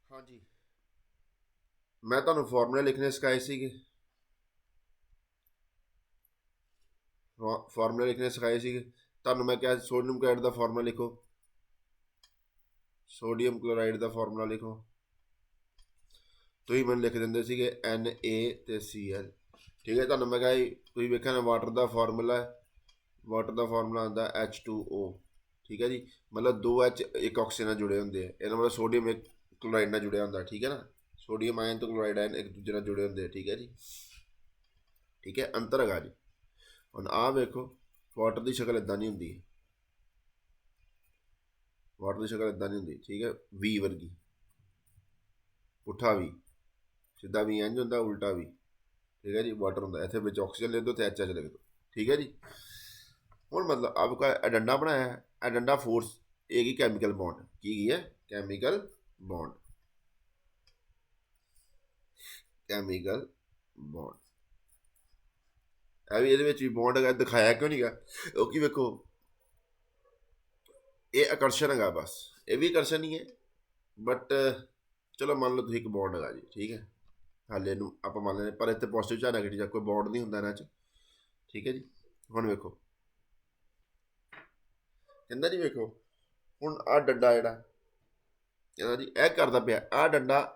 हाँ जी। मैं ਤੁਹਾਨੂੰ ਫਾਰਮੂਲੇ ਲਿਖਣੇ ਸਿਖਾਏ ਸੀਗੇ। ਫਾਰਮੂਲੇ ਲਿਖਣੇ ਸਿਖਾਏ ਸੀਗੇ ਤੁਹਾਨੂੰ। ਮੈਂ ਕਿਹਾ ਸੋਡੀਅਮ ਕਲੋਰਾਈਡ ਦਾ ਫਾਰਮੂਲਾ ਲਿਖੋ। ਸੋਡੀਅਮ ਕਲੋਰਾਈਡ ਦਾ ਫਾਰਮੂਲਾ ਲਿਖੋ। ਤੁਸੀਂ ਮੈਨੂੰ ਲਿਖ ਦਿੰਦੇ ਸੀਗੇ Na ਤੇ Cl। ਠੀਕ ਹੈ। ਤੁਹਾਨੂੰ ਮੈਂ ਕਿਹਾ ਤੁਸੀਂ ਵੇਖਿਆ ਨਾ ਵਾਟਰ ਦਾ ਫਾਰਮੂਲਾ, ਵਾਟਰ ਦਾ ਫਾਰਮੂਲਾ ਆਉਂਦਾ H2O। ਠੀਕ ਹੈ ਜੀ। ਮਤਲਬ 2H ਇੱਕ ਆਕਸੀਜਨ ਨਾਲ ਜੁੜੇ ਹੁੰਦੇ ਆ। ਇਹਦਾ ਮਤਲਬ ਸੋਡੀਅਮ ਇੱਕ ਕਲੋਰਾਈਡ ਨਾਲ ਜੁੜਿਆ ਹੁੰਦਾ। ਠੀਕ ਹੈ ਨਾ। ਸੋਡੀਅਮ ਆਇਨ ਤੇ ਕਲੋਰਾਈਡ ਆਇਨ ਇੱਕ ਦੂਜੇ ਨਾਲ ਜੁੜੇ ਹੁੰਦੇ ਆ। ਠੀਕ ਹੈ ਜੀ। ਠੀਕ ਹੈ। ਅੰਤਰ ਹੈਗਾ ਜੀ। ਹੁਣ ਆਹ ਵੇਖੋ ਵਾਟਰ ਦੀ ਸ਼ਕਲ ਇੱਦਾਂ ਨਹੀਂ ਹੁੰਦੀ। ਵਾਟਰ ਦੀ ਸ਼ਕਲ ਇੱਦਾਂ ਨਹੀਂ ਹੁੰਦੀ। ਠੀਕ ਹੈ। ਵੀ ਵਰਗੀ, ਪੁੱਠਾ ਵੀ, ਸਿੱਧਾ ਵੀ ਇੰਝ ਹੁੰਦਾ, ਉਲਟਾ ਵੀ। ठीक है जी। वाटर ਹੁੰਦਾ ਇੱਥੇ ਵਿੱਚ ਆਕਸੀਜਨ ਲਿਖ ਦਿਓ ਤੇ ਐਚ ਲਿਖ ਦਿਓ। ਠੀਕ ਹੈ ਜੀ। ਹੁਣ ਮਤਲਬ ਆਪਕਾ ਡੰਡਾ ਬਣਾਇਆ ਹੈ। ਇਹ ਡੰਡਾ ਫੋਰਸ ਇਹ ਕੀ ਕੈਮੀਕਲ ਬੌਂਡ ਕੀ ਹੈ? Chemical bond. ਕੈਮੀਕਲ ਬੌਂਡ ਇਹ ਵੀ ਇਹਦੇ ਵਿੱਚ ਵੀ ਬੌਂਡ ਹੈਗਾ। ਦਿਖਾਇਆ ਕਿਉਂ ਨਹੀਂ ਗਾ? ਕਿਉਂਕਿ ਵੇਖੋ ਇਹ ਆਕਰਸ਼ਣ ਹੈਗਾ। ਬਸ ਇਹ ਵੀ ਆਕਰਸ਼ਣ ਹੀ ਹੈ। ਬਟ ਚਲੋ ਮੰਨ ਲਓ ਤੁਸੀਂ ਇੱਕ ਬੌਂਡ ਹੈਗਾ ਜੀ। ਠੀਕ ਹੈ। ਹਾਲੇ ਨੂੰ ਆਪਾਂ ਮੰਨ ਲੈਂਦੇ, ਪਰ ਇੱਥੇ ਪੋਜ਼ੀਟਿਵ ਜਾਂ ਨੈਗੇਟਿਵ ਜਾਂ ਕੋਈ ਬੌਂਡ ਨਹੀਂ ਹੁੰਦਾ ਇਹਨਾਂ 'ਚ। ਠੀਕ ਹੈ ਜੀ। ਹੁਣ ਵੇਖੋ ਕਹਿੰਦਾ ਜੀ, ਵੇਖੋ ਹੁਣ ਆਹ ਡੰਡਾ ਜਿਹੜਾ ਕਹਿੰਦਾ ਜੀ ਇਹ ਕਰਦਾ ਪਿਆ, ਆਹ ਡੰਡਾ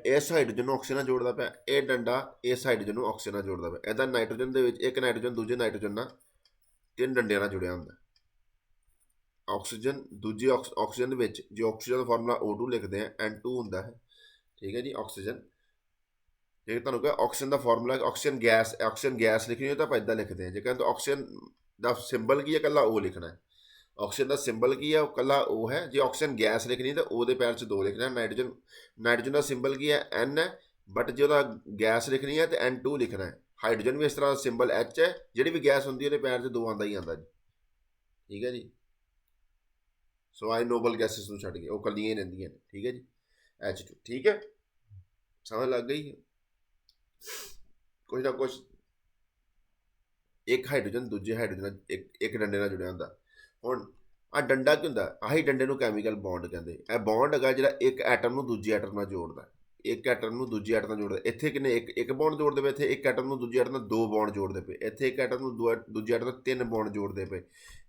ਇਸ ਹਾਈਡਰੋਜਨ ਨੂੰ ਆਕਸੀਜਨ ਨਾਲ ਜੋੜਦਾ ਪਿਆ, ਇਹ ਡੰਡਾ ਇਸ ਹਾਈਡਰੋਜਨ ਨੂੰ ਆਕਸੀਜਨ ਨਾਲ ਜੋੜਦਾ ਪਿਆ। ਇਹਦਾ ਨਾਈਟ੍ਰੋਜਨ ਦੇ ਵਿੱਚ ਇੱਕ ਨਾਈਟ੍ਰੋਜਨ ਦੂਜੇ ਨਾਈਟ੍ਰੋਜਨ ਨਾਲ ਤਿੰਨ ਡੰਡਿਆਂ ਨਾਲ ਜੁੜਿਆ ਹੁੰਦਾ। ਆਕਸੀਜਨ ਦੂਜੀ ਆਕਸੀਜਨ ਦੇ ਵਿੱਚ ਜੇ ਆਕਸੀਜਨ ਦਾ ਫਾਰਮੂਲਾ O2 ਲਿਖਦੇ ਆ, N2 ਹੁੰਦਾ ਹੈ। ਠੀਕ ਹੈ ਜੀ। ਆਕਸੀਜਨ ਜੇ ਤੁਹਾਨੂੰ ਕਿਹਾ ਆਕਸੀਜਨ ਦਾ ਫਾਰਮੂਲਾ, ਆਕਸੀਜਨ ਗੈਸ ਲਿਖਣੀ ਹੋ ਤਾਂ ਆਪਾਂ ਇੱਦਾਂ ਲਿਖਦੇ ਹਾਂ। ਜੇ ਕਹਿੰਦੇ ਆਕਸੀਜਨ ਦਾ ਸਿੰਬਲ ਕੀ ਹੈ, ਇਕੱਲਾ O ਲਿਖਣਾ ਹੈ। ਆਕਸੀਜਨ ਦਾ ਸਿੰਬਲ ਕੀ ਹੈ? ਉਹ ਇਕੱਲਾ O ਹੈ। ਜੇ ਆਕਸੀਜਨ ਗੈਸ ਲਿਖਣੀ ਤਾਂ O ਦੇ ਪੈਰ 'ਚ 2 ਲਿਖਣਾ। ਨਾਈਟ੍ਰੋਜਨ ਦਾ ਸਿੰਬਲ ਕੀ ਹੈ? N ਹੈ। ਬਟ ਜੇ ਉਹਦਾ ਗੈਸ ਲਿਖਣੀ ਹੈ ਤਾਂ N2 ਲਿਖਣਾ ਹੈ। ਹਾਈਡਰੋਜਨ ਵੀ ਇਸ ਤਰ੍ਹਾਂ ਦਾ ਸਿੰਬਲ H ਹੈ। ਜਿਹੜੀ ਵੀ ਗੈਸ ਹੁੰਦੀ ਉਹਦੇ ਪੈਰ 'ਚ 2 ਆਉਂਦਾ ਹੀ ਆਉਂਦਾ ਜੀ। ਠੀਕ ਹੈ ਜੀ। ਸੋ ਆਈ ਨੋਬਲ ਗੈਸਿਸ ਨੂੰ ਛੱਡ ਕੇ ਉਹ ਇਕੱਲੀਆਂ ਹੀ ਰਹਿੰਦੀਆਂ ਨੇ। ਠੀਕ ਹੈ ਜੀ। H2। ਠੀਕ ਹੈ। ਸਮਝ ਲੱਗ ਗਈ? ਕੁਛ ਨਾ ਕੁਛ ਇੱਕ ਹਾਈਡਰੋਜਨ ਦੂਜੇ ਹਾਈਡਰੋਜਨ ਨਾਲ ਇੱਕ ਡੰਡੇ ਨਾਲ ਜੁੜਿਆ ਹੁੰਦਾ। ਹੁਣ ਆਹ ਡੰਡਾ ਕੀ ਹੁੰਦਾ? ਆਹੀ ਡੰਡੇ ਨੂੰ ਕੈਮੀਕਲ ਬੌਂਡ ਕਹਿੰਦੇ। ਇਹ ਬੌਂਡ ਹੈਗਾ ਜਿਹੜਾ ਇੱਕ ਐਟਮ ਨੂੰ ਦੂਜੇ ਐਟਮ ਨਾਲ ਜੋੜਦਾ। ਇੱਕ ਐਟਮ ਨੂੰ ਦੂਜੇ ਐਟਮ ਨਾਲ ਜੋੜਦਾ। ਇੱਥੇ ਕਿੰਨੇ ਇੱਕ ਬੌਂਡ ਜੋੜਦੇ ਪਏ, ਇੱਥੇ ਇੱਕ ਐਟਮ ਨੂੰ ਦੂਜੇ ਐਟਮ ਨਾਲ 2 ਬੌਂਡ ਜੋੜਦੇ ਪਏ। ਇੱਥੇ ਇੱਕ ਐਟਮ ਨੂੰ ਦੂਜੇ ਐਟਮ ਨਾਲ 3 ਬੌਂਡ ਜੋੜਦੇ ਪਏ।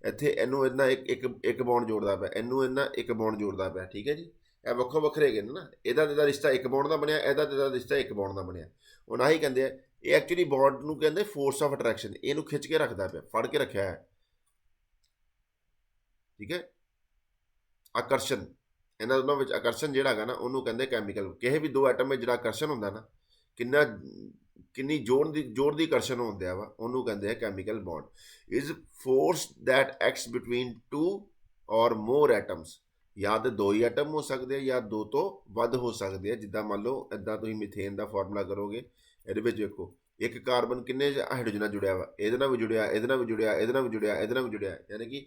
ਇੱਥੇ ਇਹਨੂੰ ਇਹਨਾਂ ਇੱਕ ਬੌਂਡ ਜੋੜਦਾ ਪਿਆ, ਇਹਨੂੰ ਇਹਨਾਂ ਇੱਕ ਬੌਂਡ ਜੋੜਦਾ ਪਿਆ। ਠੀਕ ਹੈ ਜੀ। ਇਹ ਵੱਖੋ ਵੱਖਰੇ ਹੈਗੇ ਨੇ ਨਾ। ਇਹਦਾ ਰਿਸ਼ਤਾ ਇੱਕ ਬੌਂਡ ਦਾ ਬਣਿਆ, ਇਹਦਾ ਰਿਸ਼ਤਾ ਇੱਕ ਬੌਂਡ ਦਾ ਬਣਿਆ। ਹੁਣ ਆਹੀ ਕਹਿੰਦੇ ਆ ਇਹ ਐਕਚੁਅਲੀ ਬੌਂਡ ਨੂੰ ਕਹਿੰਦੇ ਫੋਰਸ ਆਫ ਅਟਰੈਕਸ਼ਨ। ਇਹਨੂੰ ਖਿੱਚ ਕੇ ਰੱਖਦਾ ਪਿਆ, ਫੜ ਕੇ ਰੱਖਿਆ ਹੈ। ਠੀਕ ਹੈ। ਆਕਰਸ਼ਣ ਇਹਨਾਂ ਦੋਨਾਂ ਵਿੱਚ ਆਕਰਸ਼ਣ ਜਿਹੜਾ ਹੈਗਾ ਨਾ ਉਹਨੂੰ ਕਹਿੰਦੇ ਕੈਮੀਕਲ। ਕਿਸੇ ਵੀ 2 ਐਟਮ ਵਿੱਚ ਜਿਹੜਾ ਆਕਰਸ਼ਣ ਹੁੰਦਾ ਨਾ, ਕਿੰਨੀ ਜ਼ੋਰ ਦੀ ਆਕਰਸ਼ਣ ਹੁੰਦਿਆ ਵਾ, ਉਹਨੂੰ ਕਹਿੰਦੇ ਆ chemical bond. Is force that acts between 2 ਔਰ ਮੋਰ ਐਟਮਸ। ਜਾਂ ਤਾਂ 2 ਹੀ ਐਟਮ ਹੋ ਸਕਦੇ ਆ ਜਾਂ 2 ਤੋਂ ਵੱਧ ਹੋ ਸਕਦੇ ਆ। ਜਿੱਦਾਂ ਮੰਨ ਲਓ ਇੱਦਾਂ ਤੁਸੀਂ ਮਿਥੇਨ ਦਾ ਫਾਰਮੂਲਾ ਕਰੋਗੇ, ਇਹਦੇ ਵਿੱਚ ਵੇਖੋ ਇੱਕ ਕਾਰਬਨ ਕਿੰਨੇ ਹਾਈਡਰੋਜਨ ਨਾਲ ਜੁੜਿਆ ਵਾ, ਇਹਦੇ ਨਾਲ ਵੀ ਜੁੜਿਆ, ਇਹਦੇ ਨਾਲ ਵੀ ਜੁੜਿਆ, ਇਹਦੇ ਨਾਲ ਵੀ ਜੁੜਿਆ, ਇਹਦੇ ਨਾਲ ਵੀ ਜੁੜਿਆ। ਯਾਨੀ ਕਿ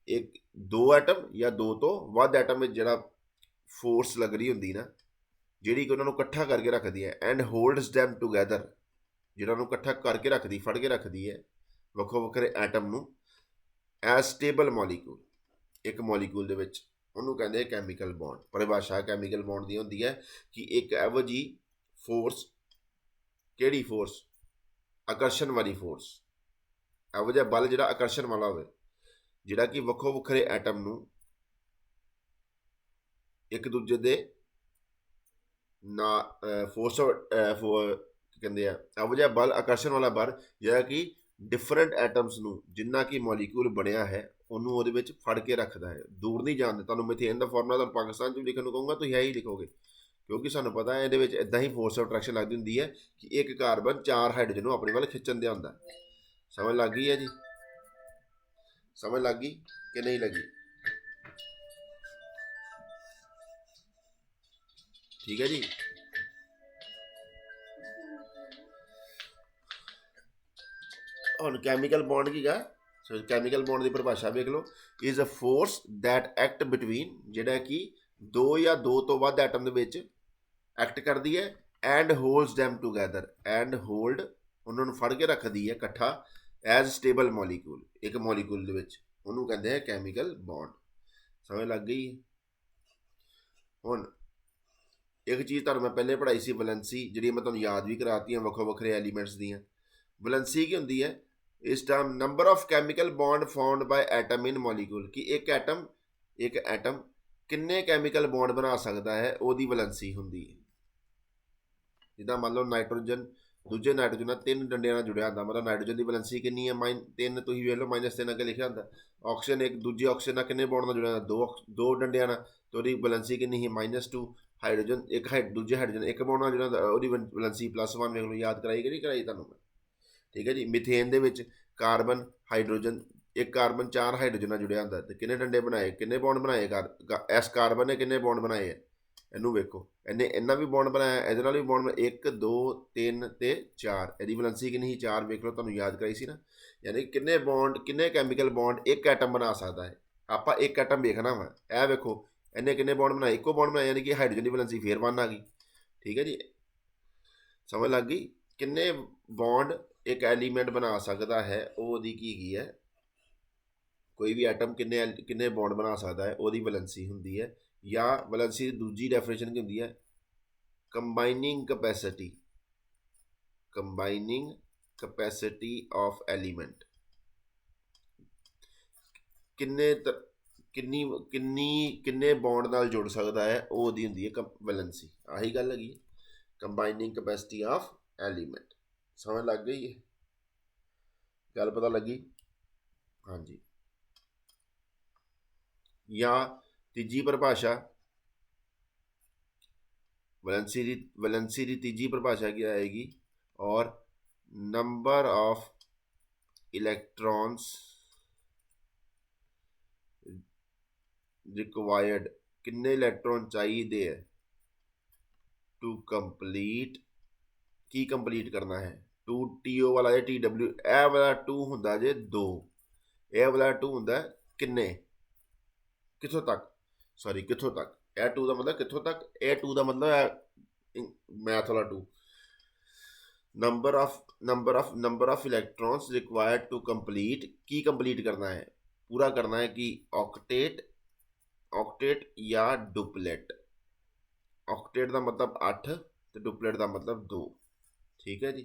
ਇੱਕ 2 ਐਟਮ ਜਾਂ 2 ਤੋਂ ਵੱਧ ਐਟਮ ਵਿੱਚ ਜਿਹੜਾ ਫੋਰਸ ਲੱਗ ਰਹੀ ਹੁੰਦੀ ਨਾ, ਜਿਹੜੀ ਕਿ ਉਹਨਾਂ ਨੂੰ ਇਕੱਠਾ ਕਰਕੇ ਰੱਖਦੀ ਹੈ। ਐਂਡ ਹੋਲਡਸ ਦੈਮ ਟੂਗੈਦਰ, ਜਿਹੜਾ ਉਹਨੂੰ ਇਕੱਠਾ ਕਰਕੇ ਰੱਖਦੀ, ਫੜ ਕੇ ਰੱਖਦੀ ਹੈ ਵੱਖੋ ਵੱਖਰੇ ਐਟਮ ਨੂੰ ਐਜ਼ ਸਟੇਬਲ ਮੋਲੀਕੂਲ, ਇੱਕ ਮੋਲੀਕੂਲ ਦੇ ਵਿੱਚ। ਉਹਨੂੰ ਕਹਿੰਦੇ ਕੈਮੀਕਲ ਬੌਂਡ। ਪਰਿਭਾਸ਼ਾ ਕੈਮੀਕਲ ਬੌਂਡ ਦੀ ਹੁੰਦੀ ਹੈ ਕਿ ਇੱਕ ਇਹੋ ਜਿਹੀ ਫੋਰਸ, ਕਿਹੜੀ ਫੋਰਸ? ਆਕਰਸ਼ਣ ਵਾਲੀ ਫੋਰਸ। ਇਹੋ ਜਿਹਾ ਬਲ ਜਿਹੜਾ ਆਕਰਸ਼ਣ ਵਾਲਾ ਹੋਵੇ, ਜਿਹੜਾ ਕਿ ਵੱਖੋ ਵੱਖਰੇ ਐਟਮ ਨੂੰ ਇੱਕ ਦੂਜੇ ਦੇ ਨਾ ਫੋਰਸ ਕਹਿੰਦੇ ਆ, ਇਹੋ ਜਿਹਾ ਬਲ, ਆਕਰਸ਼ਣ ਵਾਲਾ ਬਲ ਜਿਹੜਾ ਕਿ ਡਿਫਰੈਂਟ ਐਟਮਸ ਨੂੰ, ਜਿੰਨਾ ਕਿ ਮੋਲੀਕੂਲ ਬਣਿਆ ਹੈ ਉਹਨੂੰ ਉਹਦੇ ਵਿੱਚ ਫੜ ਕੇ ਰੱਖਦਾ ਹੈ, ਦੂਰ ਨਹੀਂ ਜਾਣ ਦਿੰਦਾ। ਤੁਹਾਨੂੰ ਮਿਥੇਨ ਦਾ ਫਾਰਮੂਲਾ ਤੁਹਾਨੂੰ ਪਾਕਿਸਤਾਨ 'ਚ ਵੀ ਲਿਖਣ ਨੂੰ ਕਹੂੰਗਾ, ਤੁਸੀਂ ਇਹ ਹੀ ਲਿਖੋਗੇ, ਕਿਉਂਕਿ ਸਾਨੂੰ ਪਤਾ ਹੈ ਇਹਦੇ ਵਿੱਚ ਇੱਦਾਂ ਹੀ ਫੋਰਸ ਆਫ ਅਟਰੈਕਸ਼ਨ ਲੱਗਦੀ ਹੁੰਦੀ ਹੈ ਕਿ ਇੱਕ ਕਾਰਬਨ 4 ਹਾਈਡਰੋਜਨ ਨੂੰ ਆਪਣੇ ਵੱਲ ਖਿੱਚਣ ਦਿਆ ਹੁੰਦਾ। ਸਮਝ ਲੱਗ ਗਈ ਹੈ ਜੀ? ਸਮਝ ਲੱਗ ਗਈ ਕਿ ਨਹੀਂ ਲੱਗੀ? ਠੀਕ ਹੈ ਜੀ। ਹੁਣ ਕੈਮੀਕਲ ਬੌਂਡ ਕੀ ਗਾ? ਸੋ ਕੈਮੀਕਲ ਬੌਂਡ ਦੀ ਪਰਿਭਾਸ਼ਾ ਵੇਖ ਲਓ। Is a force that act between, ਜਿਹੜਾ ਕਿ 2 ਜਾਂ 2 ਤੋਂ ਵੱਧ ਐਟਮ ਦੇ ਵਿੱਚ ਐਕਟ ਕਰਦੀ ਹੈ। And holds them together, and hold ਉਹਨਾਂ ਨੂੰ ਫੜ ਕੇ ਰੱਖਦੀ ਹੈ ਇਕੱਠਾ, ਐਜ਼ ਸਟੇਬਲ ਮੋਲੀਕੂਲ, ਇੱਕ ਮੋਲੀਕੂਲ ਦੇ ਵਿੱਚ। ਉਹਨੂੰ ਕਹਿੰਦੇ ਆ ਕੈਮੀਕਲ ਬੌਂਡ। ਸਮਝ ਲੱਗ ਗਈ? ਹੁਣ एक चीज़ तुहानूं मैं पहले पढ़ाई सी वैलेंसी, जिहड़ी मैं तुहानूं याद भी कराती वक्रो वक्रे एलीमेंट्स दियां। वैलेंसी की हुंदी है इस term number of chemical bond found by atom in molecule, कि एक एटम किन्ने कैमिकल बॉन्ड बना सकता है, ਉਹਦੀ वैलेंसी ਹੁੰਦੀ है। जिदा मान लो नाइट्रोजन दूजे नाइट्रोजन ਨਾਲ 3 ਡੰਡਿਆਂ ਨਾਲ ਜੁੜਿਆ ਹੁੰਦਾ, मतलब नाइट्रोजन की वैलेंसी कितनी है -3, ਤੁਸੀਂ ਵੇਖ ਲਓ -3 ਅੱਗੇ ਲਿਖਿਆ ਹੁੰਦਾ। ਆਕਸੀਜਨ ਇੱਕ ਦੂਜੀ ਆਕਸੀਜਨ ਨਾਲ ਕਿੰਨੇ ਬੌਂਡ ਨਾਲ ਜੁੜਿਆ ਹੁੰਦਾ, ਦੋ ਡੰਡਿਆਂ ਨਾਲ, ਤੇ ਉਹਦੀ ਵੈਲੈਂਸੀ ਕਿੰਨੀ ਸੀ -2। ਹਾਈਡਰੋਜਨ ਇੱਕ ਦੂਜੇ ਹਾਈਡਰੋਜਨ ਇੱਕ ਬੌਂਡ ਨਾਲ ਜੁੜਿਆ ਹੁੰਦਾ, ਉਹਦੀ ਵੈਲੈਂਸੀ +1। ਵੇਖ ਲਓ, ਯਾਦ ਕਰਾਈ ਕਿ ਨਹੀਂ ਕਰਾਈ ਤੁਹਾਨੂੰ ਮੈਂ, ਠੀਕ ਹੈ ਜੀ। ਮਿਥੇਨ ਦੇ ਵਿੱਚ ਕਾਰਬਨ ਹਾਈਡਰੋਜਨ, ਇੱਕ ਕਾਰਬਨ 4 ਹਾਈਡਰੋਜਨ ਨਾਲ ਜੁੜਿਆ ਹੁੰਦਾ, ਤੇ ਕਿੰਨੇ ਡੰਡੇ ਬਣਾਏ, ਕਿੰਨੇ ਬੌਂਡ ਬਣਾਏ ਇਸ ਕਾਰਬਨ ਨੇ, ਕਿੰਨੇ ਬੌਂਡ ਬਣਾਏ ਹੈ। ਇਹਨੂੰ ਵੇਖੋ, ਇਹਨੇ ਇੰਨਾ ਵੀ ਬੌਂਡ ਬਣਾਇਆ, ਇਹਦੇ ਨਾਲ ਵੀ ਬੌਂਡ 1 2 3 ਤੇ 4। ਇਹਦੀ ਵੈਲੈਂਸੀ ਕਿੰਨੀ ਸੀ, 4। ਵੇਖ ਲਓ, ਤੁਹਾਨੂੰ ਯਾਦ ਕਰਾਈ ਸੀ ਨਾ। ਯਾਨੀ ਕਿੰਨੇ ਬੌਂਡ, ਕਿੰਨੇ ਕੈਮੀਕਲ ਬੌਂਡ ਇੱਕ ਐਟਮ ਬਣਾ ਸਕਦਾ ਹੈ। ਆਪਾਂ ਇੱਕ ਐਟਮ ਵੇਖਣਾ ਵਾ, ਇਹ ਵੇਖੋ ਇਹਨੇ ਕਿੰਨੇ ਬੌਂਡ ਬਣਾਏ, ਇੱਕੋ ਬੌਂਡ ਬਣਾਇਆ, ਯਾਨੀ ਕਿ ਹਾਈਡਰੋਜਨ ਦੀ ਵੈਲੈਂਸੀ ਫੇਰ 1 ਆ ਗਈ। ਠੀਕ ਹੈ ਜੀ, ਸਮਝ ਲੱਗ ਗਈ। ਕਿੰਨੇ ਬੌਂਡ ਇੱਕ ਐਲੀਮੈਂਟ ਬਣਾ ਸਕਦਾ ਹੈ, ਉਹਦੀ ਕੀ ਹੈਗੀ ਹੈ, ਕੋਈ ਵੀ ਐਟਮ ਕਿੰਨੇ ਬੌਂਡ ਬਣਾ ਸਕਦਾ ਹੈ, ਉਹਦੀ ਵੈਲੈਂਸੀ ਹੁੰਦੀ ਹੈ। ਜਾਂ ਵੈਲੈਂਸੀ ਦੀ ਦੂਜੀ ਡੈਫੀਨੇਸ਼ਨ ਕੀ ਹੁੰਦੀ ਹੈ, ਕੰਬਾਈਨਿੰਗ ਕਪੈਸਿਟੀ ਆਫ ਐਲੀਮੈਂਟ। ਕਿੰਨੇ ਬੌਂਡ ਨਾਲ ਜੁੜ ਸਕਦਾ ਹੈ, ਉਹ ਉਹਦੀ ਹੁੰਦੀ ਹੈ ਵੈਲੈਂਸੀ। ਆਹੀ ਗੱਲ ਹੈਗੀ, ਕੰਬਾਈਨਿੰਗ ਕਪੈਸਿਟੀ ਆਫ ਐਲੀਮੈਂਟ। ਸਮਝ ਲੱਗ ਗਈ ਹੈ, ਗੱਲ ਪਤਾ ਲੱਗੀ। ਹਾਂਜੀ, ਜਾਂ ਤੀਜੀ ਪਰਿਭਾਸ਼ਾ ਵੈਲੈਂਸੀ ਦੀ ਤੀਜੀ ਪਰਿਭਾਸ਼ਾ ਕੀ ਆਏਗੀ, ਔਰ ਨੰਬਰ ਆਫ ਇਲੈਕਟ੍ਰॉन्स ਰਿਕਵਾਇਰਡ, ਕਿੰਨੇ ਇਲੈਕਟ੍ਰॉन ਚਾਹੀਦੇ ਹੈ ਟੂ ਕੰਪਲੀਟ, ਕੀ ਕੰਪਲੀਟ ਕਰਨਾ ਹੈ। 2 TO ਵਾਲਾ ਜੇ TW, ਇਹ ਵਾਲਾ 2 ਹੁੰਦਾ ਜੇ 2, ਇਹ ਵਾਲਾ 2 ਹੁੰਦਾ ਕਿੰਨੇ, ਕਿੱਥੋਂ ਤੱਕ, ਸੌਰੀ ਕਿੱਥੋਂ ਤੱਕ, ਇਹ 2 ਦਾ ਮਤਲਬ ਕਿੱਥੋਂ ਤੱਕ, ਇਹ 2 ਦਾ ਮਤਲਬ ਹੈ ਮੈਥ ਵਾਲਾ 2। Number of electrons required to complete, ਕੀ ਕੰਪਲੀਟ ਕਰਨਾ ਹੈ, ਪੂਰਾ ਕਰਨਾ ਹੈ, ਕਿ ऑक्टेट या डुपलेट। ऑक्टेट का मतलब 8 तो डुपलेट का मतलब 2। ठीक है जी,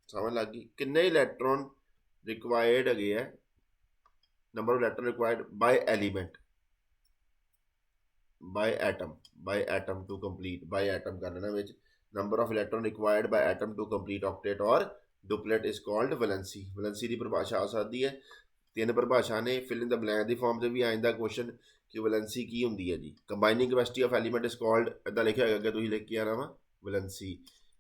समझ लग गई। किन्ने इलैक्ट्रॉन रिक्वायर्ड है, number of electron required by element, by atom to complete, by atom कर लेना which, number of electron required by atom to complete octet और duplet is called valency. Valency की परिभाषा आ सकती है 3 परिभाषा ने, फिल इन द ब्लैंक की फॉर्म से भी आ जाता क्वेश्चन कि वैलेंसी की होंगी है जी। Combining capacity of element is called, इदा लिखा है अगर तुम लिख के आना वा वैलेंसी।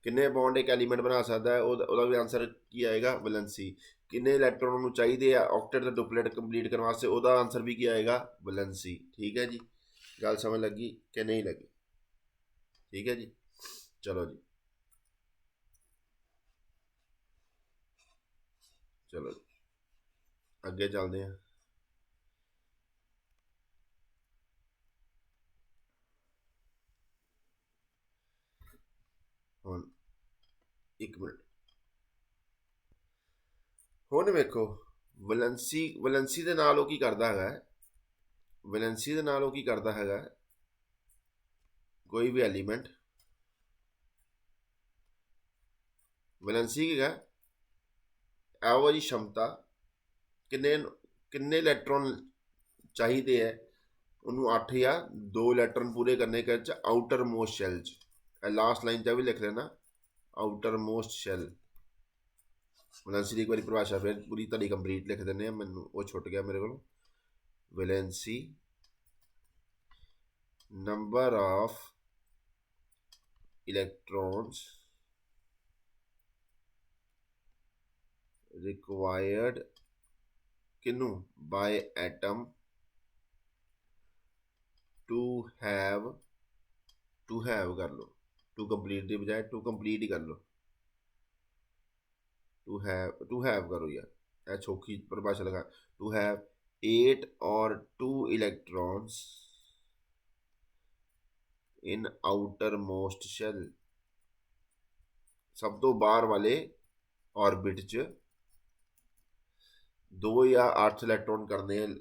किन्ने बॉन्ड एक एलीमेंट बना सकता है, वह भी आंसर की आएगा वैलेंसी। किन्ने इलैक्ट्रॉन उन्होंने चाहिए ऑक्टेट तो डुपलेट कंप्लीट करने वास्ते, वह आंसर भी क्या आएगा वैलेंसी। ठीक है जी, गल समझ लगी कि नहीं लगी। ठीक है जी, चलो जी, चलो जी अगे चलते हैं। ਹੁਣ 1 ਮਿੰਟ, ਹੁਣ ਵੇਖੋ ਵੈਲੈਂਸੀ ਦੇ ਨਾਲ ਉਹ ਕੀ ਕਰਦਾ ਹੈਗਾ, ਵੈਲੈਂਸੀ ਦੇ ਨਾਲ ਉਹ ਕੀ ਕਰਦਾ ਹੈਗਾ, ਕੋਈ ਵੀ ਐਲੀਮੈਂਟ ਵੈਲੈਂਸੀ ਕੀ ਹੈਗਾ, ਇਹੋ ਜਿਹੀ क्षमता ਕਿੰਨੇ ਇਲੈਕਟ੍ਰੋਨ ਚਾਹੀਦੇ ਹੈ, ਉਹਨੂੰ 8 ਜਾਂ 2 ਇਲੈਕਟ੍ਰੋਨ ਪੂਰੇ ਕਰਨੇ ਕੇ ਚ ਆਊਟਰ ਮੋਸਟ ਸ਼ੈਲ ਚ। लास्ट लाइन च भी लिख लेना आउटर मोस्ट शैल। वैलेंसी की एक बार परिभाषा फिर पूरी ताड़ी कंप्लीट लिख देने, मैनू वो छुट गया मेरे को। Valency number of electrons required किनू बाय एटम टू हैव कर लो, टू कंप्लीट की बजाय टू कंप्लीट ही कर लो, टू हैव करो यार, यह छोखी परिभाषा लगा। टू हैव 8 और 2 इलैक्ट्रॉन्स इन आउटर मोस्ट शैल, सब तो बाहर वाले ऑर्बिट च 2 ਜਾਂ 8 ਇਲੈਕਟ੍ਰੋਨ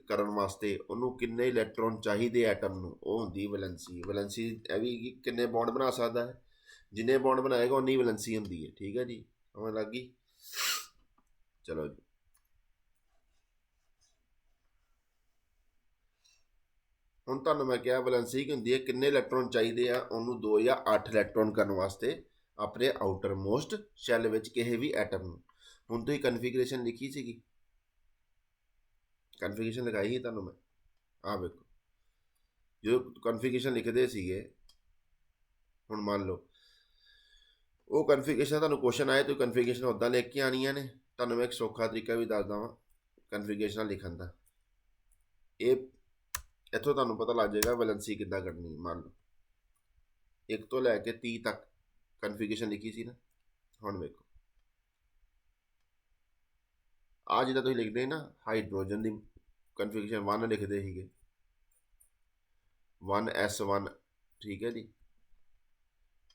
ਕਰਨ ਵਾਸਤੇ ਉਹਨੂੰ ਕਿੰਨੇ ਇਲੈਕਟ੍ਰੋਨ ਚਾਹੀਦੇ ਐਟਮ ਨੂੰ, ਉਹ ਹੁੰਦੀ ਵੈਲੈਂਸੀ। ਵੈਲੈਂਸੀ ਇਹ ਵੀ ਕਿੰਨੇ ਬੌਂਡ ਬਣਾ ਸਕਦਾ ਹੈ, ਜਿੰਨੇ ਬੌਂਡ ਬਣਾਏਗਾ ਉਨੀ ਵੈਲੈਂਸੀ ਹੁੰਦੀ ਹੈ। ਠੀਕ ਹੈ ਜੀ, ਸਮਝ ਲੱਗ ਗਈ। ਚਲੋ ਜੀ, ਹੁਣ ਤੁਹਾਨੂੰ ਮੈਂ ਕਿਹਾ ਵੈਲੈਂਸੀ ਕੀ ਹੁੰਦੀ ਹੈ, ਕਿੰਨੇ ਇਲੈਕਟ੍ਰੋਨ ਚਾਹੀਦੇ ਆ ਉਹਨੂੰ 2 ਜਾਂ 8 ਇਲੈਕਟ੍ਰੋਨ ਕਰਨ ਵਾਸਤੇ ਆਪਣੇ ਆਊਟਰ ਮੋਸਟ ਸ਼ੈੱਲ ਵਿੱਚ ਕਿਸੇ ਵੀ ਐਟਮ ਨੂੰ। ਹੁਣ ਤੁਸੀਂ ਕਨਫੀਗਰੇਸ਼ਨ ਲਿਖੀ ਸੀਗੀ, ਕਨਫੀਗਰੇਸ਼ਨ ਲਗਾਈ ਸੀ ਤੁਹਾਨੂੰ ਮੈਂ, ਆਹ ਵੇਖੋ ਜੋ ਕਨਫੀਗਰੇਸ਼ਨ ਲਿਖਦੇ ਸੀਗੇ। ਹੁਣ ਮੰਨ ਲਓ ਉਹ ਕਨਫੀਗਰੇਸ਼ਨ ਤੁਹਾਨੂੰ ਕੁਐਸਚਨ ਆਏ, ਤੁਸੀਂ ਕਨਫੀਗਰੇਸ਼ਨ ਉੱਦਾਂ ਲਿਖ ਕੇ ਆਉਣੀਆਂ ਨੇ। ਤੁਹਾਨੂੰ ਮੈਂ ਇੱਕ ਸੌਖਾ ਤਰੀਕਾ ਵੀ ਦੱਸਦਾ ਵਾਂ ਕਨਫੀਗਰੇਸ਼ਨ ਲਿਖਣ ਦਾ। ਇਹ ਇੱਥੋਂ ਤੁਹਾਨੂੰ ਪਤਾ ਲੱਗ ਜਾਏਗਾ ਵੈਲੈਂਸੀ ਕਿੱਦਾਂ ਕੱਢਣੀ। ਮੰਨ ਲਓ 1 ਤੋਂ ਲੈ ਕੇ 30 ਤੱਕ ਕਨਫੀਗਰੇਸ਼ਨ ਲਿਖੀ ਸੀ ਨਾ। ਹੁਣ ਵੇਖੋ ਆਹ ਜਿੱਦਾਂ ਤੁਸੀਂ ਲਿਖਦੇ ਨਾ ਹਾਈਡਰੋਜਨ ਦੀ ਕਨਫੀਗਰੇਸ਼ਨ 1 ਲਿਖਦੇ ਸੀਗੇ, 1s1, ਠੀਕ ਹੈ ਜੀ,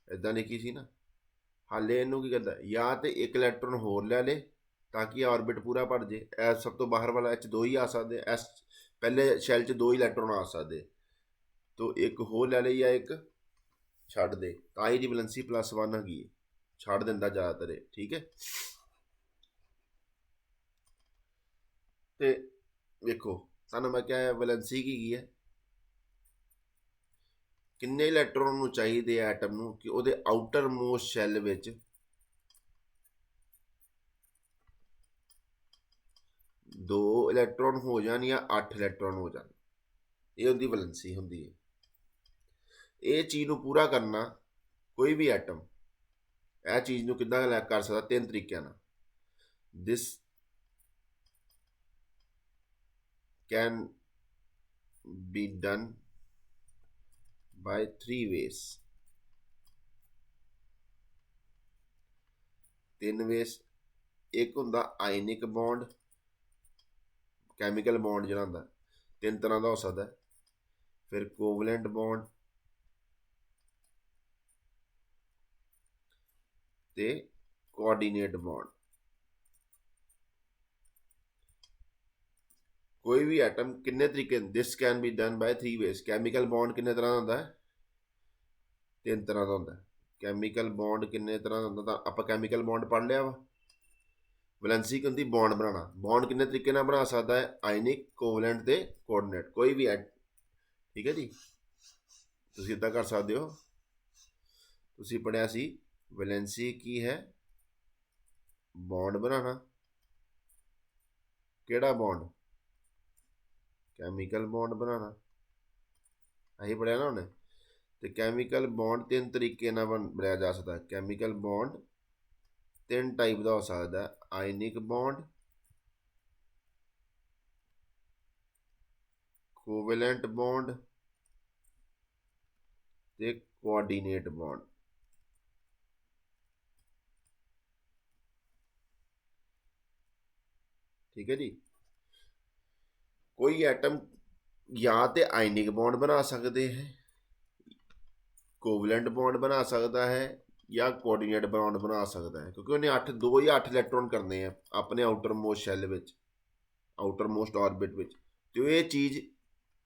ਇੱਦਾਂ ਲਿਖੀ ਸੀ ਨਾ। ਹਾਲੇ ਇਹਨੂੰ ਕੀ ਕਰਦਾ, ਜਾਂ ਤੇ ਇੱਕ ਇਲੈਕਟ੍ਰੋਨ ਹੋਰ ਲੈ ਲੇ ਤਾਂ ਕਿ ਆਰਬਿਟ ਪੂਰਾ ਭਰ ਜੇ। ਐਸ ਸਭ ਤੋਂ ਬਾਹਰ ਵਾਲਾ H 2 ਹੀ ਆ ਸਕਦੇ, ਐਸ ਪਹਿਲੇ ਸ਼ੈਲ 'ਚ 2 ਇਲੈਕਟ੍ਰੋਨ ਆ ਸਕਦੇ, ਤੋ ਇੱਕ ਹੋਰ ਲੈ ਲੇ ਜਾਂ ਇੱਕ ਛੱਡ ਦੇ, ਤਾਂ ਹੀ ਦੀ ਵੈਲੈਂਸੀ +1 ਹੈਗੀ ਹੈ। ਛੱਡ ਦਿੰਦਾ ਜ਼ਿਆਦਾਤਰ ਇਹ, ਠੀਕ ਹੈ। ਤੇ ਵੇਖੋ ਸਾਨੂੰ ਮੈਂ ਕਿਹਾ ਵੈਲੈਂਸੀ ਕੀ ਹੈ, ਕਿੰਨੇ ਇਲੈਕਟ੍ਰੋਨ ਨੂੰ ਚਾਹੀਦੇ ਆ ਐਟਮ ਨੂੰ ਕਿ ਉਹਦੇ ਆਊਟਰ ਮੋਸਟ ਸ਼ੈੱਲ ਵਿੱਚ 2 ਇਲੈਕਟ੍ਰੋਨ ਹੋ ਜਾਣ ਜਾਂ 8 ਇਲੈਕਟ੍ਰੋਨ ਹੋ ਜਾਣ। ਇਹ ਉਹਦੀ ਵੈਲੈਂਸੀ ਹੁੰਦੀ ਹੈ। ਇਹ ਚੀਜ਼ ਨੂੰ ਪੂਰਾ ਕਰਨਾ ਕੋਈ ਵੀ ਐਟਮ ਇਹ ਚੀਜ਼ ਨੂੰ ਕਿੱਦਾਂ ਕਰ ਸਕਦਾ, 3 ਤਰੀਕਿਆਂ ਨਾਲ। ਦਿਸ can be done by 3 ways, 3 ways। ਇੱਕ ਹੁੰਦਾ ਆਇਨਿਕ ਬੌਂਡ, ਕੈਮੀਕਲ ਬੌਂਡ ਜਿਹੜਾ ਹੁੰਦਾ 3 ਤਰ੍ਹਾਂ ਦਾ ਹੋ ਸਕਦਾ। ਫਿਰ ਕੋਵਲੈਂਟ ਬੌਂਡ ਤੇ ਕੋਆਰਡੀਨੇਟ ਬੌਂਡ। ਕੋਈ ਵੀ ਐਟਮ ਕਿੰਨੇ ਤਰੀਕੇ, this can be done by 3 ways। Chemical bond ਕਿੰਨੇ ਤਰ੍ਹਾਂ ਦਾ ਹੁੰਦਾ ਹੈ, 3 ਤਰ੍ਹਾਂ ਦਾ ਹੁੰਦਾ। ਕੈਮੀਕਲ ਬੌਂਡ ਕਿੰਨੇ ਤਰ੍ਹਾਂ ਦਾ ਹੁੰਦਾ, ਤਾਂ ਆਪਾਂ ਕੈਮੀਕਲ ਬੌਂਡ ਪੜ੍ਹ ਲਿਆ ਵਾ। ਵੈਲੈਂਸੀ ਕੀ ਹੁੰਦੀ, ਬੌਂਡ ਬਣਾਉਣਾ। ਬੌਂਡ ਕਿੰਨੇ ਤਰੀਕੇ ਨਾਲ ਬਣਾ ਸਕਦਾ ਹੈ, ਆਇਨਿਕ, ਕੋਵਲੈਂਟ ਤੇ ਕੋਆਰਡੀਨੇਟ। ਕੋਈ ਵੀ ਠੀਕ ਹੈ ਜੀ, ਤੁਸੀਂ ਇੱਦਾਂ ਕਰ ਸਕਦੇ ਹੋ। ਤੁਸੀਂ ਪੜ੍ਹਿਆ ਸੀ ਵੈਲੈਂਸੀ ਕੀ ਹੈ, ਬੌਂਡ ਬਣਾਉਣਾ। ਕਿਹੜਾ ਬੌਂਡ, ਕੈਮੀਕਲ ਬੌਂਡ ਬਣਾਉਣਾ, ਅਸੀਂ ਪੜ੍ਹਿਆ ਨਾ ਉਹਨੇ। ਤੇ ਕੈਮੀਕਲ ਬੌਂਡ 3 ਤਰੀਕੇ ਨਾਲ ਬਣਾਇਆ ਜਾ ਸਕਦਾ। ਕੈਮੀਕਲ ਬੌਂਡ 3 ਟਾਈਪ ਦਾ ਹੋ ਸਕਦਾ, ਆਇਨਿਕ ਬੌਂਡ, ਕੋਵੈਲੈਂਟ ਬੌਂਡ ਤੇ ਕੋਆਰਡੀਨੇਟ ਬੌਂਡ। ਠੀਕ ਹੈ ਜੀ। ਕੋਈ ਐਟਮ ਜਾਂ ਤੇ ਆਇਨਿਕ ਬੌਂਡ ਬਣਾ ਸਕਦੇ ਹੈ, ਕੋਵਲੈਂਟ ਬੌਂਡ ਬਣਾ ਸਕਦਾ ਹੈ ਜਾਂ ਕੋਆਰਡੀਨੇਟ ਬੌਂਡ ਬਣਾ ਸਕਦਾ ਹੈ, ਕਿਉਂਕਿ ਉਹਨੇ 2 ਜਾਂ 8 ਇਲੈਕਟ੍ਰੋਨ ਕਰਨੇ ਆ ਆਪਣੇ ਆਊਟਰ ਮੋਸਟ ਸ਼ੈੱਲ ਵਿੱਚ, ਆਊਟਰ ਮੋਸਟ ਆਰਬਿਟ ਵਿੱਚ। ਤੇ ਇਹ ਚੀਜ਼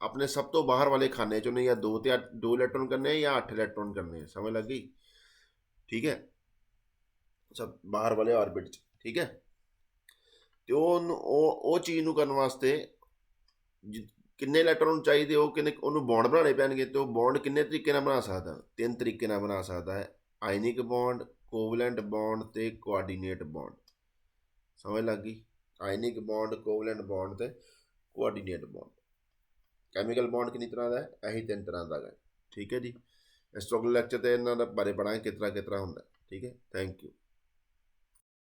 ਆਪਣੇ ਸਭ ਤੋਂ ਬਾਹਰ ਵਾਲੇ ਖਾਨੇ 'ਚ ਉਹਨੇ ਜਾਂ 2 ਇਲੈਕਟ੍ਰੋਨ ਕਰਨੇ ਜਾਂ 8 ਇਲੈਕਟ੍ਰੋਨ ਕਰਨੇ ਆ। ਸਮਝ ਲੱਗ ਗਈ, ਠੀਕ ਹੈ, ਸਭ ਬਾਹਰ ਵਾਲੇ ਆਰਬਿਟ 'ਚ, ਠੀਕ ਹੈ। ਤੇ ਉਹ ਚੀਜ਼ ਨੂੰ ਕਰਨ ਵਾਸਤੇ ਕਿੰਨੇ ਇਲੈਕਟ੍ਰੋਨ ਚਾਹੀਦੇ, ਉਹ ਕਿੰਨੇ ਉਹਨੂੰ ਬੌਂਡ ਬਣਾਉਣੇ ਪੈਣਗੇ। ਤੇ ਉਹ ਬੌਂਡ ਕਿੰਨੇ ਤਰੀਕੇ ਨਾਲ ਬਣਾ ਸਕਦਾ, 3 ਤਰੀਕੇ ਨਾਲ ਬਣਾ ਸਕਦਾ ਹੈ, ਆਇਨਿਕ ਬੌਂਡ, ਕੋਵਲੈਂਟ ਬੌਂਡ ਤੇ ਕੋਆਰਡੀਨੇਟ ਬੌਂਡ। ਸਮਝ ਲੱਗ ਗਈ, ਆਇਨਿਕ ਬੌਂਡ, ਕੋਵਲੈਂਟ ਬੌਂਡ ਤੇ ਕੋਆਰਡੀਨੇਟ ਬੌਂਡ। ਕੈਮੀਕਲ ਬੌਂਡ ਕਿੰਨੀ ਤਰ੍ਹਾਂ ਦਾ ਹੈ, ਇਹੀ 3 ਤਰ੍ਹਾਂ ਦਾ ਹੈ। ਠੀਕ ਹੈ ਜੀ, ਇਸ ਤੋਂ ਅਗਲੇ ਲੈਕਚਰ ਤੇ ਇਹਨਾਂ ਦਾ ਬਾਰੇ ਪੜਾਂਗੇ ਕਿਸ ਤਰ੍ਹਾਂ ਹੁੰਦਾ। ਠੀਕ ਹੈ, ਥੈਂਕ ਯੂ।